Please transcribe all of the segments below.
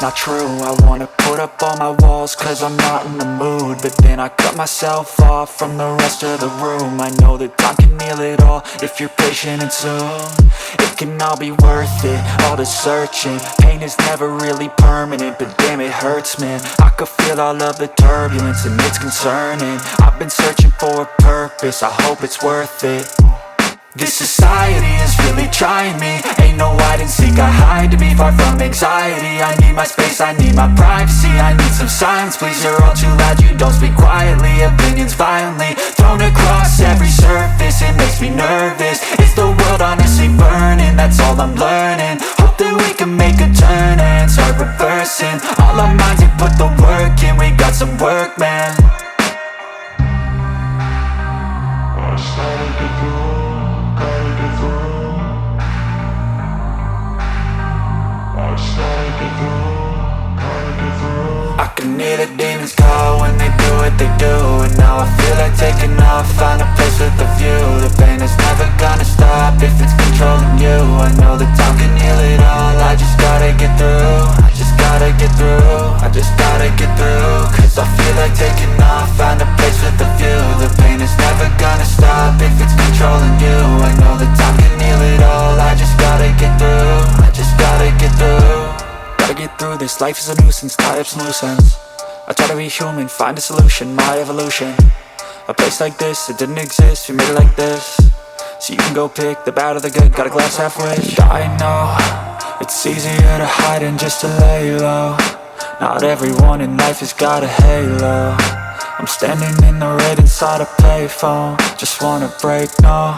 it's not true. I wanna put up all my walls cause I'm not in the mood, but then I cut myself off from the rest of the room. I know that time can heal it all if you're patient and soon it can all be worth it, all the searching. Pain is never really permanent, but damn it hurts, man. I could feel all of the turbulence and it's concerning. I've been searching for a purpose, I hope it's worth it. This society is really trying me. Ain't no hide and seek, I hide to be far from anxiety. I need my space, I need my privacy. I need some silence, please, you're all too loud. You don't speak quietly, opinions violently thrown across every surface. It makes me nervous, it's the world honestly burning. That's all I'm learning, hope that we can make a turn and start reversing. All our minds, we put the work in, we got some work, man. I can hear the demons call when they do what they do, and now I feel like taking off, find a place with a view. The pain is never gonna stop if it's controlling you. I know that time can heal it all, I just gotta get through. I just gotta get through, I just gotta get through. Cause I feel like taking off, find a place with a view. The pain is never gonna stop if it's controlling you. I know that time can heal it all, I just gotta get through. I just gotta get through. Gotta get through this, life is a nuisance, tie up some loose ends. I try to be human, find a solution, my evolution. A place like this, it didn't exist, we made it like this. So you can go pick the bad or the good, got a glass halfway. I know, it's easier to hide than just to lay low. Not everyone in life has got a halo. I'm standing in the red inside a payphone, just wanna break, no.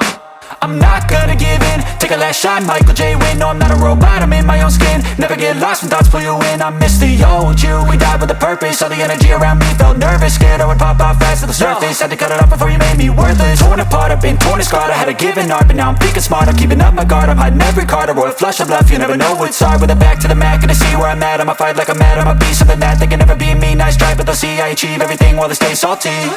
I'm not gonna give in, take a last shot, Michael J. Win. No, I'm not a robot, I'm in my own skin. Never get lost when thoughts pull you in. I miss the old you, we died with a purpose. All the energy around me felt nervous, scared I would pop off fast to the surface. Had to cut it off before you made me worthless. Torn apart, I've been torn and scarred. I had a given art, but now I'm thinking smart. I'm keeping up my guard, I'm hiding every card. A royal flush of love, you never know what's hard. With a back to the mat, gonna see where I'm at. I'ma fight like I'm mad, I'ma be something that they can never be me. Nice try, but they'll see I achieve everything while they stay salty.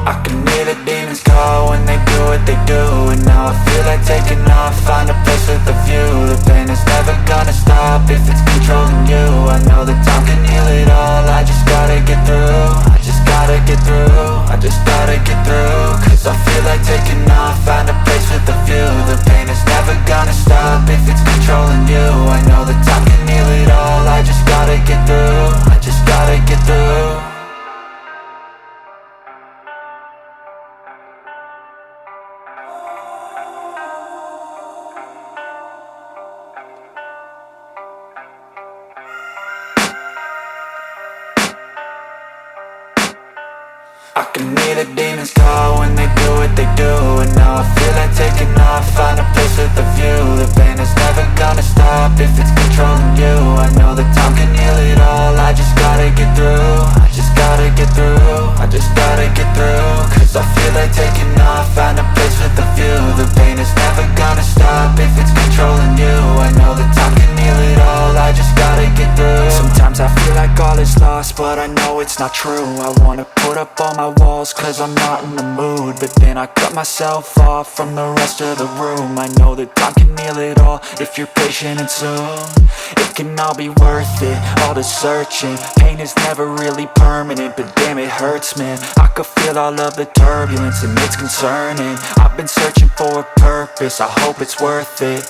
I can hear the demons call when they do what they do, and now I feel like taking off, find a place with a view. The pain is never gonna stop if it's controlling you. I know that time can heal it all, I just gotta get through. I just gotta get through, I just gotta get through. Cause I feel like taking off, find a place with a view. The pain is never gonna stop if it's controlling you. I know that time can heal it all, I just gotta get through. I just gotta get through. I can hear the demons call when they do what they do, and now I feel like taking off, find a place with a view. The pain is never gonna stop if it's controlling you. I know that time can heal it all, I just gotta get through. I just gotta get through, I just gotta get through. Cause I feel like taking off, find a place with a view. The pain is never gonna stop if it's controlling you. I know that time can heal it all, I just gotta get through. Sometimes I feel like all is lost, but I know it's not true. I wanna put up all my walls cause I'm not in the mood, but then I cut myself off from the rest of the room. I know that time can heal it all if you're patient and soon it can all be worth it, all the searching. Pain is never really permanent, but damn it hurts, man. I could feel all of the turbulence and it's concerning. I've been searching for a purpose, I hope it's worth it.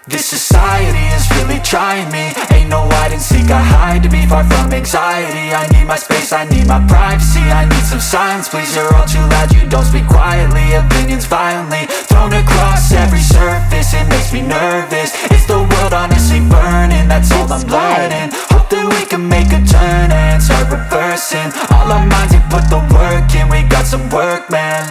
This society is really trying me. Ain't no hide and seek, I hide to be far from anxiety. I need my space, I need my privacy. I need some silence, please, you're all too loud. You don't speak quietly, opinions violently thrown across every surface. It makes me nervous, it's the world honestly burning. That's all I'm learning, hope that we can make a turn and start reversing. All our minds, we put the work in, we got some work, man.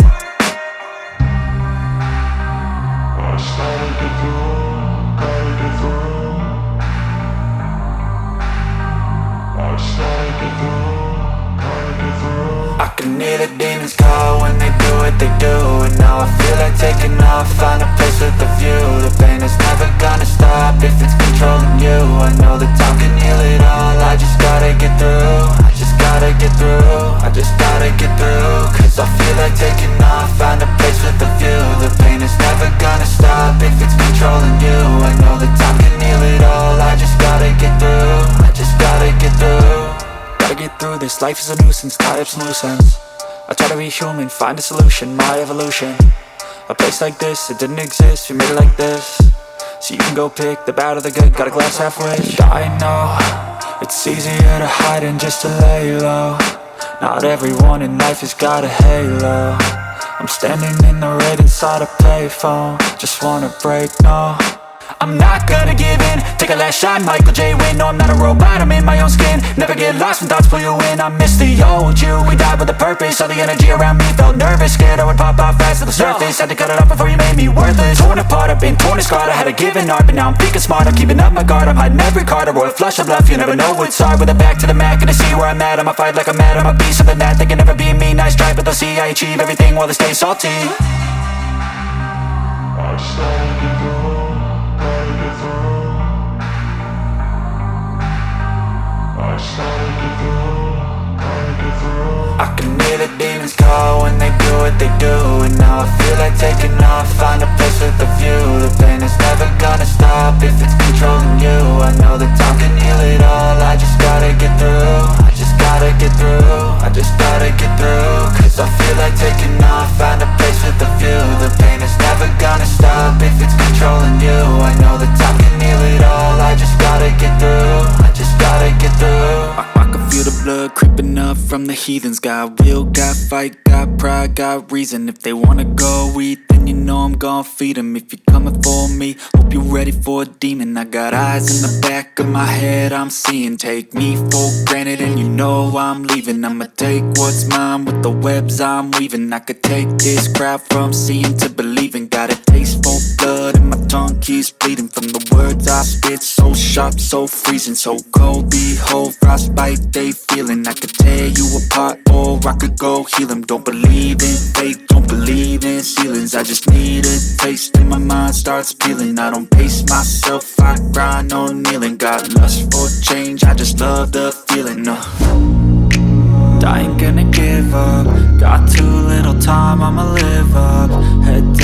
I can hear the demons call when they do what they do, and now I feel like taking off, find a place with a view. The pain is never controlling you. I know that time can heal it all. I just gotta get through. I just gotta get through. Gotta get through this, life is a nuisance, tie up some loose ends. I try to be human, find a solution, my evolution. A place like this, it didn't exist, we made it like this. So you can go pick the bad or the good, got a glass halfway. I know, it's easier to hide than just to lay low. Not everyone in life has got a halo. I'm standing in the red inside a payphone. Just wanna break, no, I'm not gonna give in. Take a last shot, Michael J. Win. No, I'm not a robot, I'm in my own skin. Never get lost when thoughts pull you in. I miss the old you, we died with a purpose. All the energy around me felt nervous. Scared I would pop off fast to the surface. Had to cut it off before you made me worthless. Torn apart, I've been torn and scarred. I had a given art, but now I'm thinking smart. I'm keeping up my guard, I'm hiding every card. A royal flush of love, you never know what's hard. With a back to the mat, gonna see where I'm at. I'ma fight like I'm mad, I'ma be something that they can never be me. Nice try, but they'll see I achieve everything while they stay salty. I started to grow. I can hear the demons call when they do what they do. And now I feel like taking off, find a place with a view. The pain is never gonna stop if it's controlling you. I know that time can heal it all. I just gotta get through. I just gotta get through. I just gotta get through. Cause I feel like taking off, find a place with a view. The pain is never gonna stop if it's controlling you. I know that time can heal it all. I just gotta get through. I just gotta get through. I can feel the blood creeping up from the heathens. Got will, got fight, got pride, got reason. If they wanna go eat, then you know I'm gon' feed them. If you're coming for me, hope you're ready for a demon. I got eyes in the back of my head, I'm seeing. Take me for granted and you know I'm leaving. I'ma take what's mine with the webs I'm weaving. I could take this crowd from seeing to believing. Got a taste for blood and my tongue keeps bleeding. From the words I spit, so sharp, so freezing. So cold, behold, frostbite they feeling. I could tear you apart or I could go heal them. Don't believe in fate, don't believe in ceilings. I just need a taste and my mind starts peeling. I don't pace myself, I grind on kneeling. Got lust for change, I just love the feeling. I ain't gonna give up. Got too little time, I'ma live up. Head